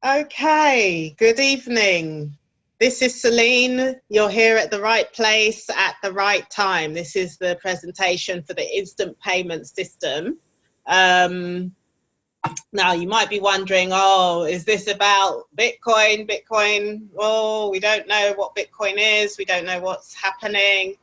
Okay, good evening. This is Celine. You're here at the right place at the right time. This is the presentation for the instant payment system. Um, Now, you might be wondering, oh, is this about Bitcoin? Bitcoin, oh, we don't know what Bitcoin is. We don't know what's happening.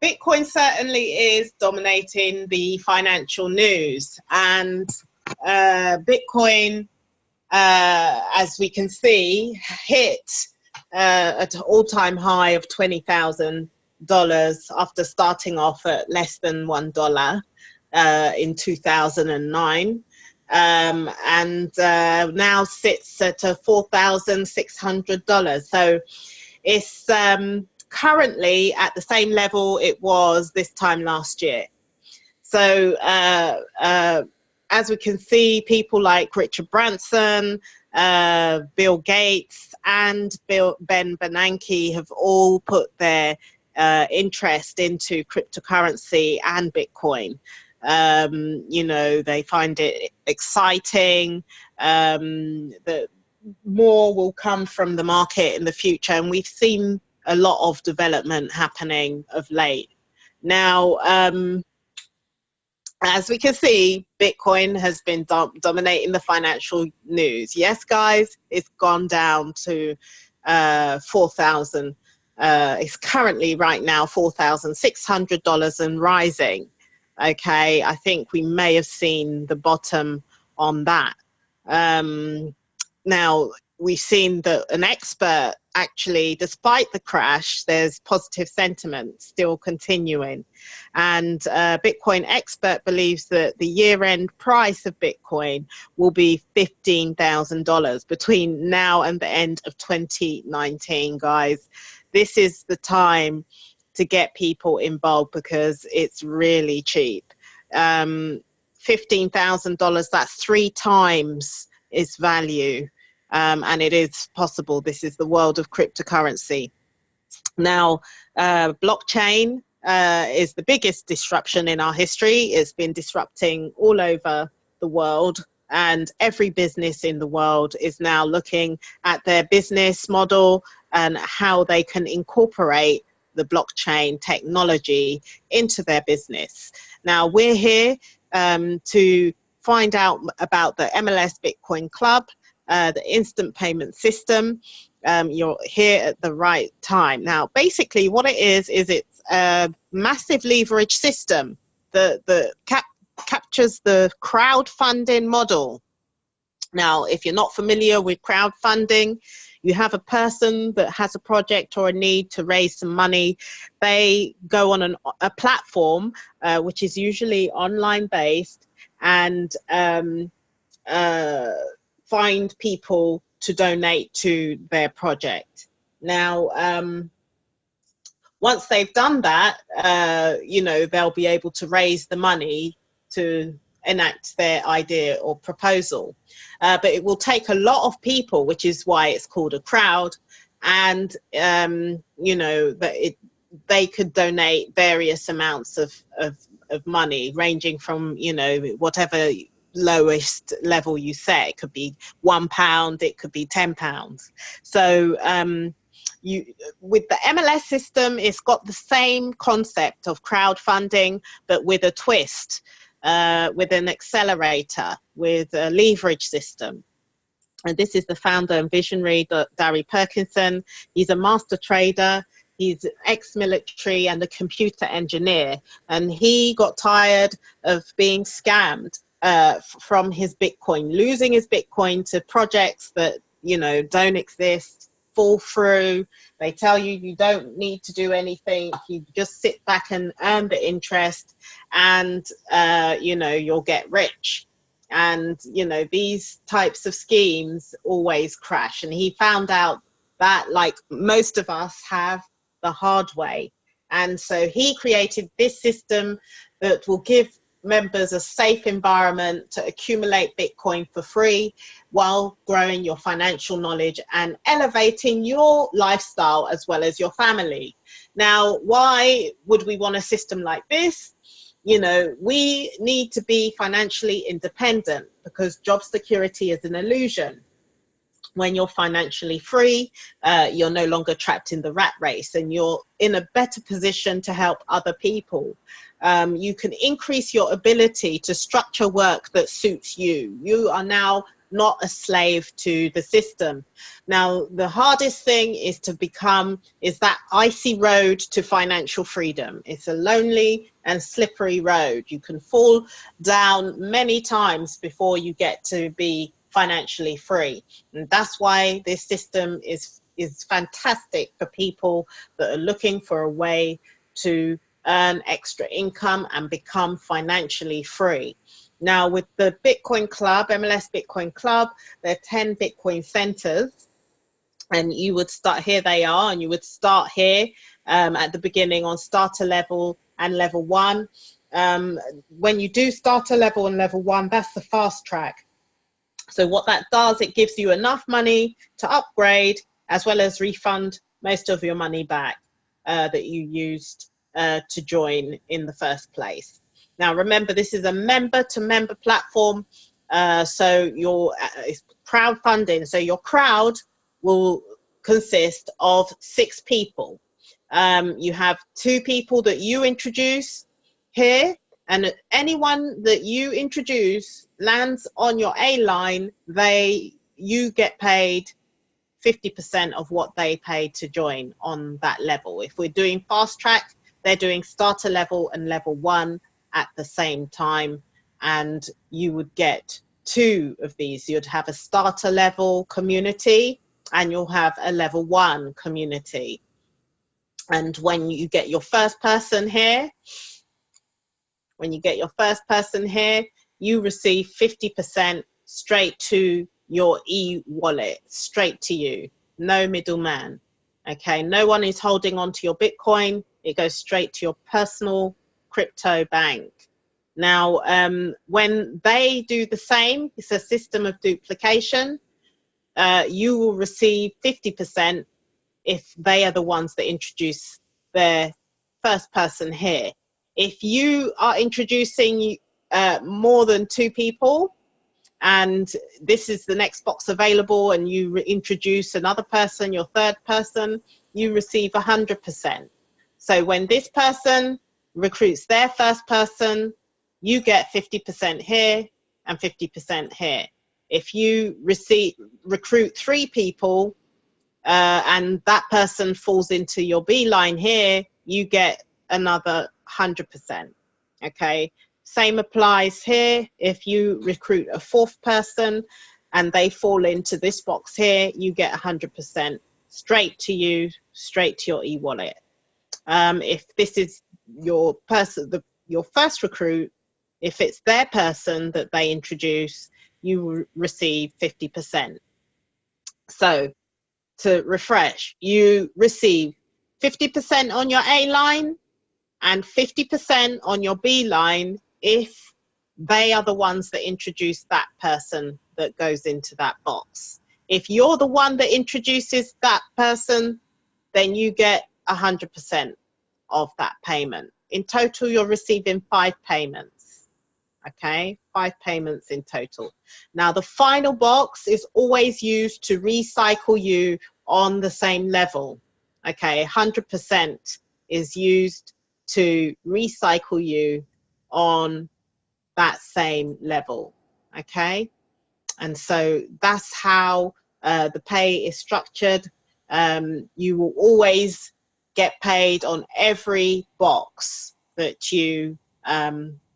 Bitcoin certainly is dominating the financial news. And Bitcoin, as we can see, hit at an all-time high of $20,000 after starting off at less than $1 in 2009. And now sits at $4,600. So it's currently at the same level it was this time last year. So as we can see, people like Richard Branson, Bill Gates, and Ben Bernanke have all put their interest into cryptocurrency and Bitcoin. They find it exciting. That more will come from the market in the future, and we've seen a lot of development happening of late. Now, as we can see, Bitcoin has been dominating the financial news. Yes, guys, it's gone down to 4,000. It's currently right now $4,600 and rising. Okay, I think we may have seen the bottom on that. Now, we've seen that an expert actually, despite the crash, there's positive sentiment still continuing. And Bitcoin expert believes that the year-end price of Bitcoin will be $15,000 between now and the end of 2019, guys. This is the time to get people involved because it's really cheap. $15,000, that's 3 times its value. And it is possible. This is the world of cryptocurrency. Now, blockchain is the biggest disruption in our history. It's been disrupting all over the world, and every business in the world is now looking at their business model and how they can incorporate the blockchain technology into their business. Now, we're here to find out about the MLS Bitcoin Club, the instant payment system. You're here at the right time. Now, basically what it is it's a massive leverage system that captures the crowdfunding model. Now, if you're not familiar with crowdfunding, you have a person that has a project or a need to raise some money. They go on a platform, which is usually online based, and find people to donate to their project. Now, once they've done that, they'll be able to raise the money to enact their idea or proposal. But it will take a lot of people, which is why it's called a crowd. And, they could donate various amounts of money, ranging from, whatever lowest level you set. It could be £1, it could be £10. So with the MLS system, it's got the same concept of crowdfunding, but with a twist, with an accelerator, with a leverage system. And this is the founder and visionary, Gary Perkinson. He's a master trader. He's ex-military and a computer engineer. And he got tired of being scammed from his Bitcoin, losing his Bitcoin to projects that, don't exist, fall through. They tell you you don't need to do anything. You just sit back and earn the interest, and, you'll get rich. And, these types of schemes always crash. And he found out that, like most of us have, the hard way. And so he created this system that will give members a safe environment to accumulate Bitcoin for free while growing your financial knowledge and elevating your lifestyle as well as your family. Now, why would we want a system like this? We need to be financially independent because job security is an illusion. When you're financially free, you're no longer trapped in the rat race, and you're in a better position to help other people. You can increase your ability to structure work that suits you. You are now not a slave to the system. Now, the hardest thing is that icy road to financial freedom. It's a lonely and slippery road. You can fall down many times before you get to be financially free. And that's why this system is fantastic for people that are looking for a way to earn extra income and become financially free. Now, with the Bitcoin Club, MLS Bitcoin Club, there are 10 Bitcoin centers, and you would start, here they are, and you would start here at the beginning on starter level and level 1. When you do starter level and level 1, that's the fast track. So what that does, it gives you enough money to upgrade as well as refund most of your money back that you used to join in the first place. Now, remember, this is a member-to-member platform, so it's crowdfunding. So your crowd will consist of 6 people. You have 2 people that you introduce here, and anyone that you introduce lands on your A line, you get paid 50% of what they paid to join on that level. If we're doing fast track, they're doing starter level and level 1 at the same time, and you would get 2 of these. You'd have a starter level community and you'll have a level 1 community. And when you get your first person here, you receive 50% straight to your e-wallet, straight to you, no middleman. Okay, no one is holding on to your Bitcoin. It goes straight to your personal crypto bank. Now, when they do the same, it's a system of duplication. You will receive 50% if they are the ones that introduce their first person here. If you are introducing more than 2 people, and this is the next box available, and you introduce another person, your third person, you receive 100%. So when this person recruits their first person, you get 50% here and 50% here. If you recruit 3 people and that person falls into your B line here, you get another 100%. Okay, same applies here. If you recruit a 4th person and they fall into this box here, you get 100% straight to you, straight to your e-wallet. If this is your person, your first recruit, if it's their person that they introduce, you receive 50%. So to refresh, you receive 50% on your A line and 50% on your B line if they are the ones that introduce that person that goes into that box. If you're the one that introduces that person, then you get 100% of that payment. In total, you're receiving 5 payments. Okay, 5 payments in total. Now, the final box is always used to recycle you on the same level. Okay, 100% is used to recycle you on that same level. Okay, and so that's how the pay is structured. You will always get paid on every box that you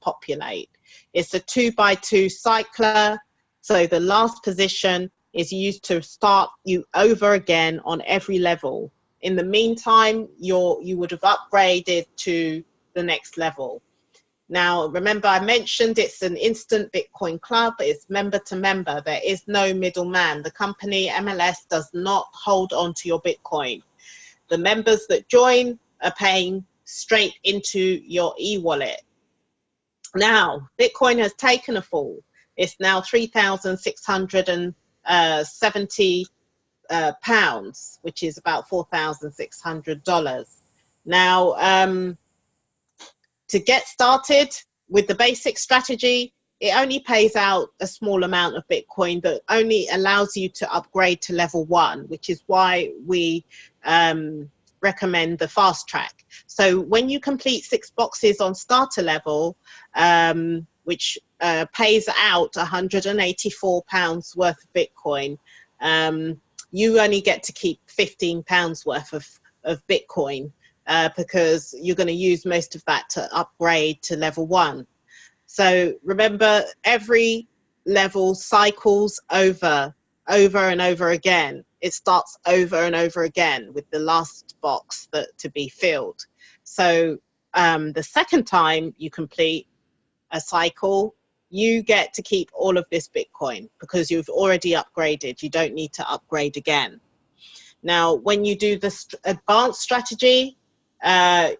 populate. It's a 2x2 cycler, so the last position is used to start you over again on every level. In the meantime, you would have upgraded to the next level. Now, remember, I mentioned it's an instant Bitcoin club. It's member to member. There is no middleman. The company MLS does not hold on to your Bitcoin. The members that join are paying straight into your e-wallet. Now, Bitcoin has taken a fall. It's now 3,670 pounds, which is about $4,600. Now, to get started with the basic strategy, it only pays out a small amount of Bitcoin that only allows you to upgrade to level 1, which is why we recommend the fast track. So when you complete 6 boxes on starter level, which pays out £184 worth of Bitcoin, you only get to keep £15 worth of Bitcoin because you're going to use most of that to upgrade to level 1. So remember, every level cycles over and over again. It starts over and over again with the last box to be filled. So the second time you complete a cycle, you get to keep all of this Bitcoin because you've already upgraded. You don't need to upgrade again. Now, when you do the advanced strategy, the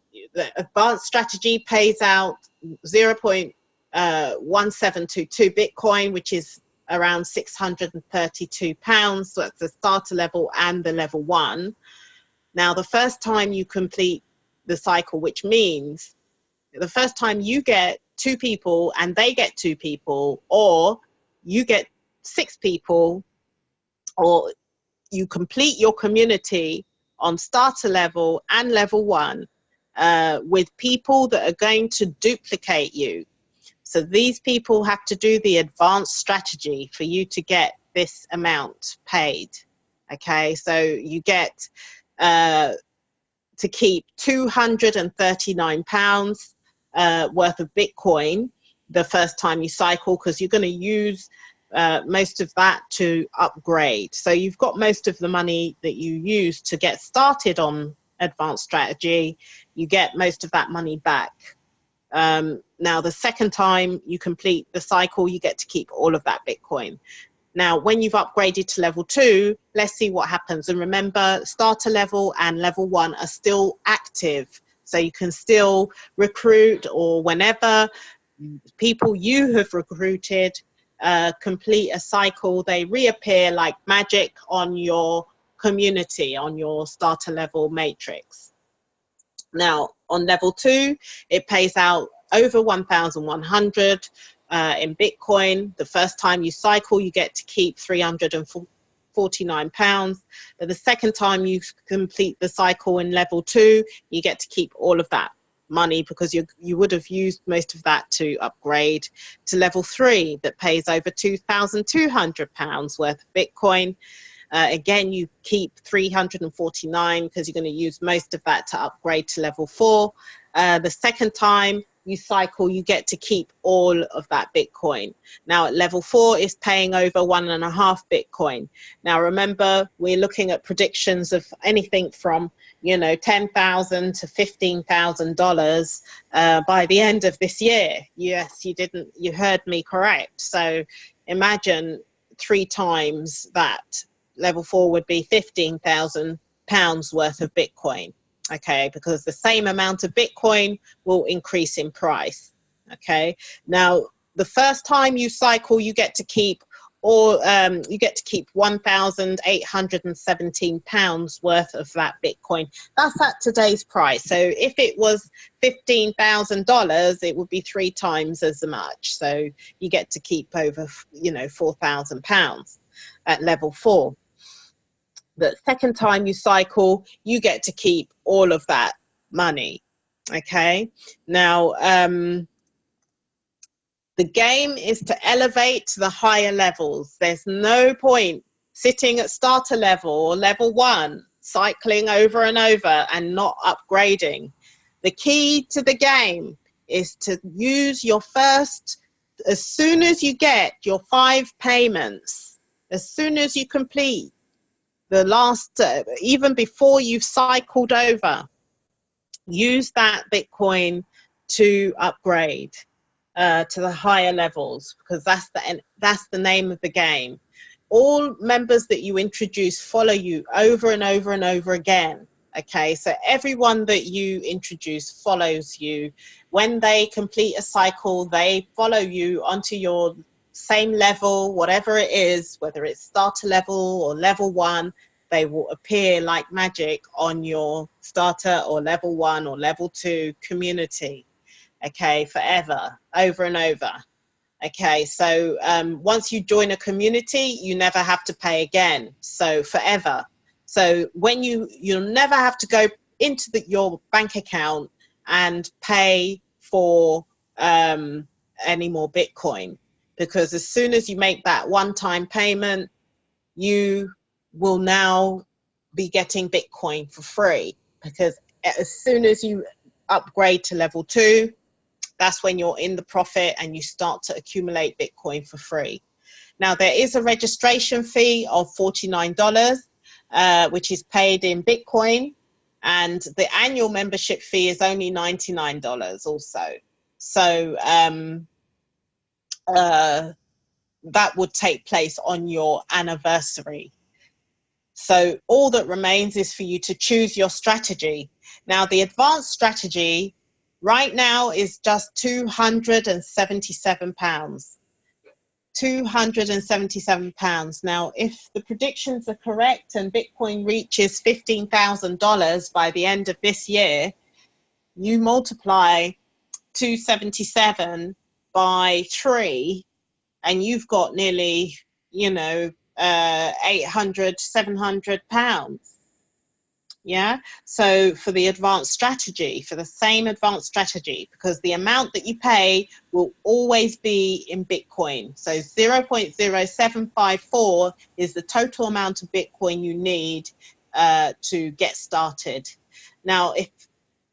advanced strategy pays out 0.1722 Bitcoin, which is around £632. So that's the starter level and the level 1. Now, the first time you complete the cycle, which means the first time you get 2 people and they get 2 people, or you get 6 people, or you complete your community on starter level and level 1 with people that are going to duplicate you. So these people have to do the advanced strategy for you to get this amount paid. Okay, so you get to keep £239 worth of Bitcoin the first time you cycle, because you're going to use most of that to upgrade. So you've got most of the money that you use to get started on advanced strategy, you get most of that money back. Now, the second time you complete the cycle, you get to keep all of that Bitcoin. Now, when you've upgraded to level 2, let's see what happens. And remember, starter level and level 1 are still active. So you can still recruit, or whenever people you have recruited complete a cycle, they reappear like magic on your community, on your starter level matrix. Now, on level 2, it pays out over 1,100 in Bitcoin. The first time you cycle, you get to keep £349. But the second time you complete the cycle in level 2, you get to keep all of that money because you would have used most of that to upgrade to level 3 that pays over £2,200 worth of Bitcoin. Again, you keep 349 because you're going to use most of that to upgrade to level 4. The second time you cycle, you get to keep all of that Bitcoin. Now at level 4 is paying over 1.5 Bitcoin. Now remember, we're looking at predictions of anything from, you know, $10,000 to $15,000 by the end of this year. Yes, you heard me correct. So imagine 3 times that. Level 4 would be £15,000 worth of Bitcoin. Okay, because the same amount of Bitcoin will increase in price. Okay, now the first time you cycle, you get to keep £1,817 worth of that Bitcoin. That's at today's price. So if it was $15,000, it would be 3 times as much. So you get to keep over, you know, £4,000 at level 4. The second time you cycle, you get to keep all of that money. Okay, now the game is to elevate to the higher levels. There's no point sitting at starter level or level 1, cycling over and over and not upgrading. The key to the game is to use your first, as soon as you get your 5 payments, as soon as you complete the last, even before you've cycled over, use that Bitcoin to upgrade to the higher levels, because that's the name of the game. All members that you introduce follow you over and over and over again. Okay, so everyone that you introduce follows you. When they complete a cycle, they follow you onto your same level, whatever it is, whether it's starter level or level 1, they will appear like magic on your starter or level 1 or level 2 community. Okay, forever, over and over. Okay, so once you join a community, you never have to pay again, so forever. So when you'll never have to go into your bank account and pay for any more Bitcoin, because as soon as you make that one-time payment, you will now be getting Bitcoin for free, because as soon as you upgrade to level 2, that's when you're in the profit and you start to accumulate Bitcoin for free. Now, there is a registration fee of $49, which is paid in Bitcoin, and the annual membership fee is only $99 also. So that would take place on your anniversary. So all that remains is for you to choose your strategy. Now, the advanced strategy right now is just £277. £277. Now, if the predictions are correct and Bitcoin reaches $15,000 by the end of this year, you multiply 277 by 3 and you've got nearly, 800, £700. Yeah, so for the advanced strategy, for the same advanced strategy, because the amount that you pay will always be in Bitcoin. So 0.0754 is the total amount of Bitcoin you need to get started. Now, if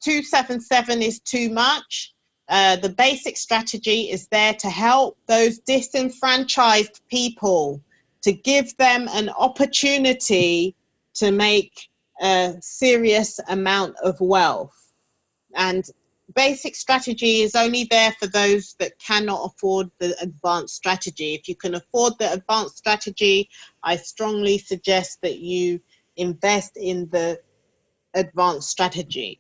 277 is too much, the basic strategy is there to help those disenfranchised people, to give them an opportunity to make a serious amount of wealth. And basic strategy is only there for those that cannot afford the advanced strategy. If you can afford the advanced strategy, I strongly suggest that you invest in the advanced strategy,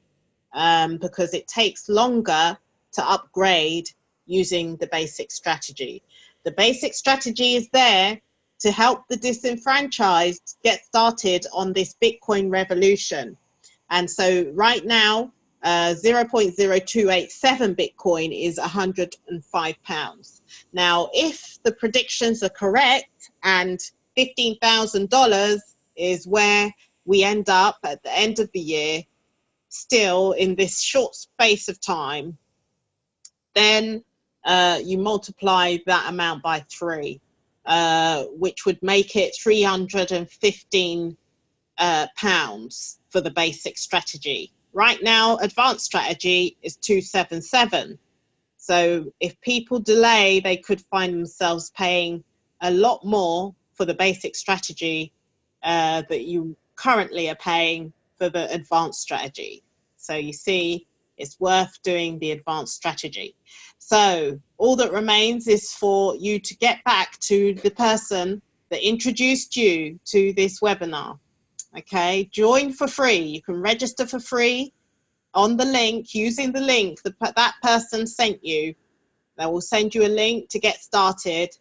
because it takes longer to upgrade using the basic strategy. The basic strategy is there to help the disenfranchised get started on this Bitcoin revolution. And so right now, 0.0287 Bitcoin is £105. Now, if the predictions are correct and $15,000 is where we end up at the end of the year, still in this short space of time, then you multiply that amount by 3. Which would make it £315 for the basic strategy. Right now, advanced strategy is 277. So if people delay, they could find themselves paying a lot more for the basic strategy that you currently are paying for the advanced strategy. So you see, it's worth doing the advanced strategy. So all that remains is for you to get back to the person that introduced you to this webinar. Okay, join for free. You can register for free on the link, using the link that person sent you. They will send you a link to get started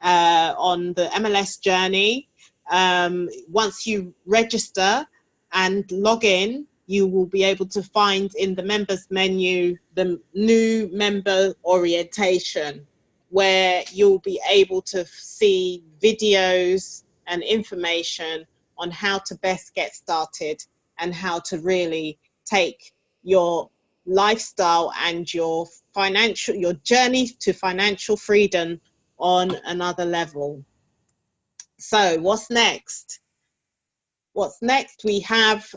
on the MLS journey. Once you register and log in, you will be able to find in the members menu the new member orientation, where you'll be able to see videos and information on how to best get started and how to really take your lifestyle and your journey to financial freedom on another level. So what's next? What's next? We have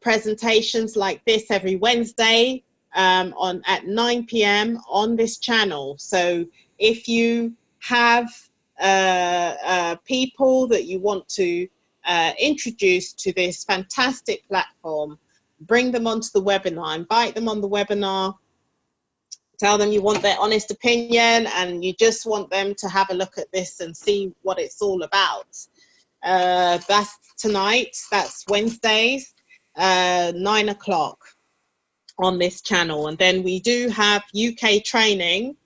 presentations like this every Wednesday at 9 p.m. on this channel. So if you have people that you want to introduce to this fantastic platform, bring them onto the webinar, invite them on the webinar, tell them you want their honest opinion and you just want them to have a look at this and see what it's all about. That's tonight, that's Wednesdays, 9 o'clock on this channel. And then we do have UK training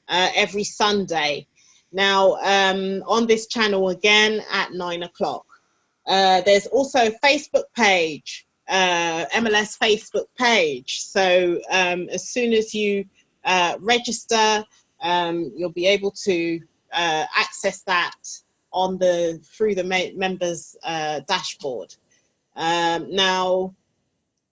every Sunday. Now, on this channel again at 9 o'clock. There's also a Facebook page, MLS Facebook page. So as soon as you register, You'll be able to access that on through the members dashboard. Now,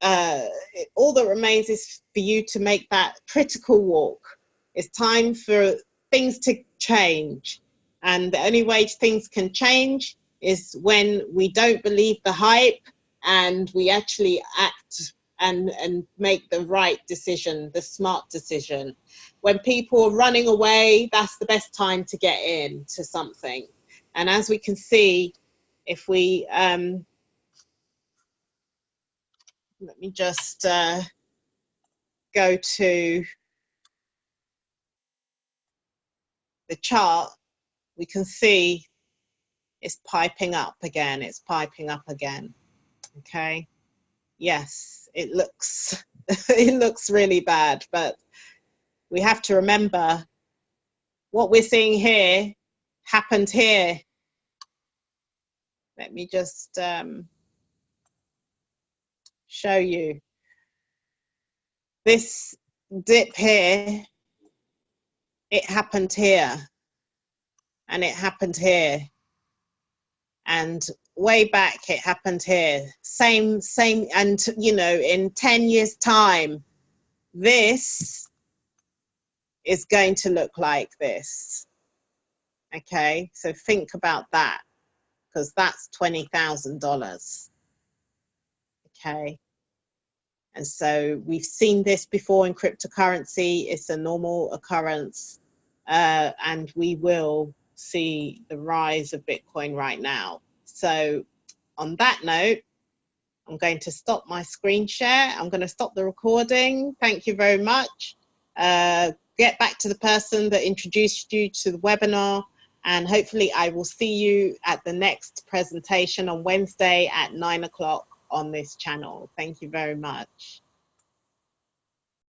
all that remains is for you to make that critical walk. It's time for things to change, and the only way things can change is when we don't believe the hype and we actually act and make the right decision, the smart decision. When people are running away, that's the best time to get into something. And as we can see, if we let me just go to the chart, we can see it's piping up again. It's piping up again. Okay. Yes, it looks it looks really bad, but we have to remember what we're seeing here happened here. Let me just show you. This dip here, it happened here, and it happened here, and way back it happened here. Same, and you know, in 10 years' time, this is going to look like this. Okay, so think about that, because that's $20,000. Okay, and so we've seen this before in cryptocurrency. It's a normal occurrence, and we will see the rise of Bitcoin right now. So on that note, I'm going to stop my screen share. I'm going to stop the recording. Thank you very much. Get back to the person that introduced you to the webinar, and hopefully I will see you at the next presentation on Wednesday at 9 o'clock on this channel. Thank you very much.